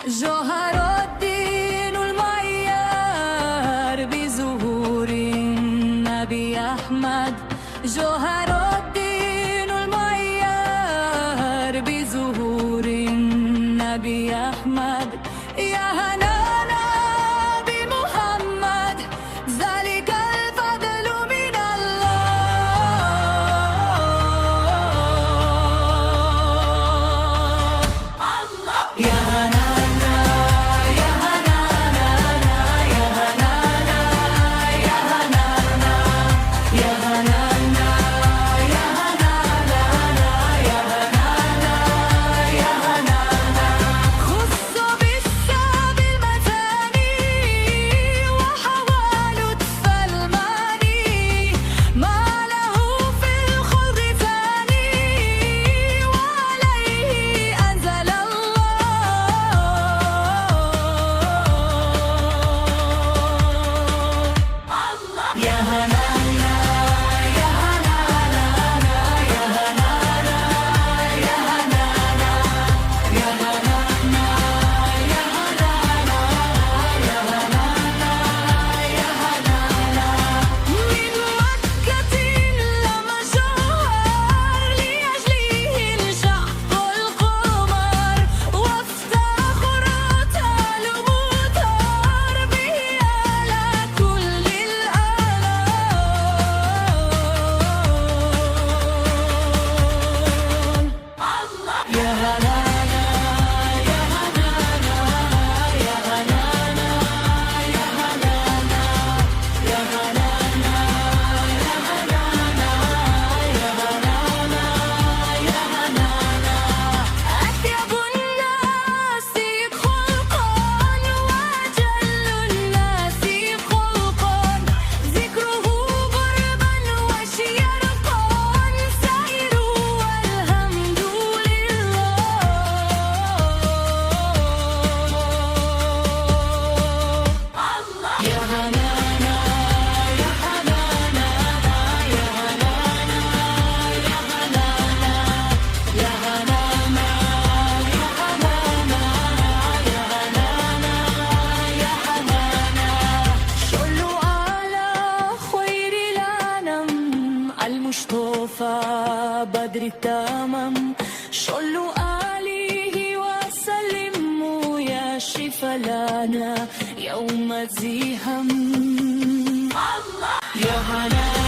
جوهر الدين المعيار بظهور النبي أحمد. جوهر الدين المعيار بظهور النبي أحمد. يا هنانا بمحمد ذلك الفضل من الله. يا هنانا يا هنانا يا هنانا يا هنانا يا هنانا يا هنانا يا هنانا يا هنانا. خص بالثوب المثاني وحوى لطف الماني ما له في الخلق ثاني وعليه أنزل الله. يا هنانا يا هنانا يا هنانا يا هنانا يا هنانا يا هنانا يا هنانا يا هنانا. من مكة لما جوهر لأجله انشق القمر وافتخر تالو مطر به على كل الأنام. يا هنانا يا هنانا يا هنانا يا هنانا يا هنانا يا هنانا يا هنانا يا هنانا. أطيب الناس خلقا وأجل الناس خلقا ذكره غربا وشيرقا سائر والحمد لله. يا هنانا يا هنانا يا هنانا يا هنانا يا هنانا يا هنانا يا هنانا يا هنانا. صلوا على خير الأنام المصطفى بدر التمام. صلوا عليه وسلموا يا شفا لنا يوم الزحام. يا هنانا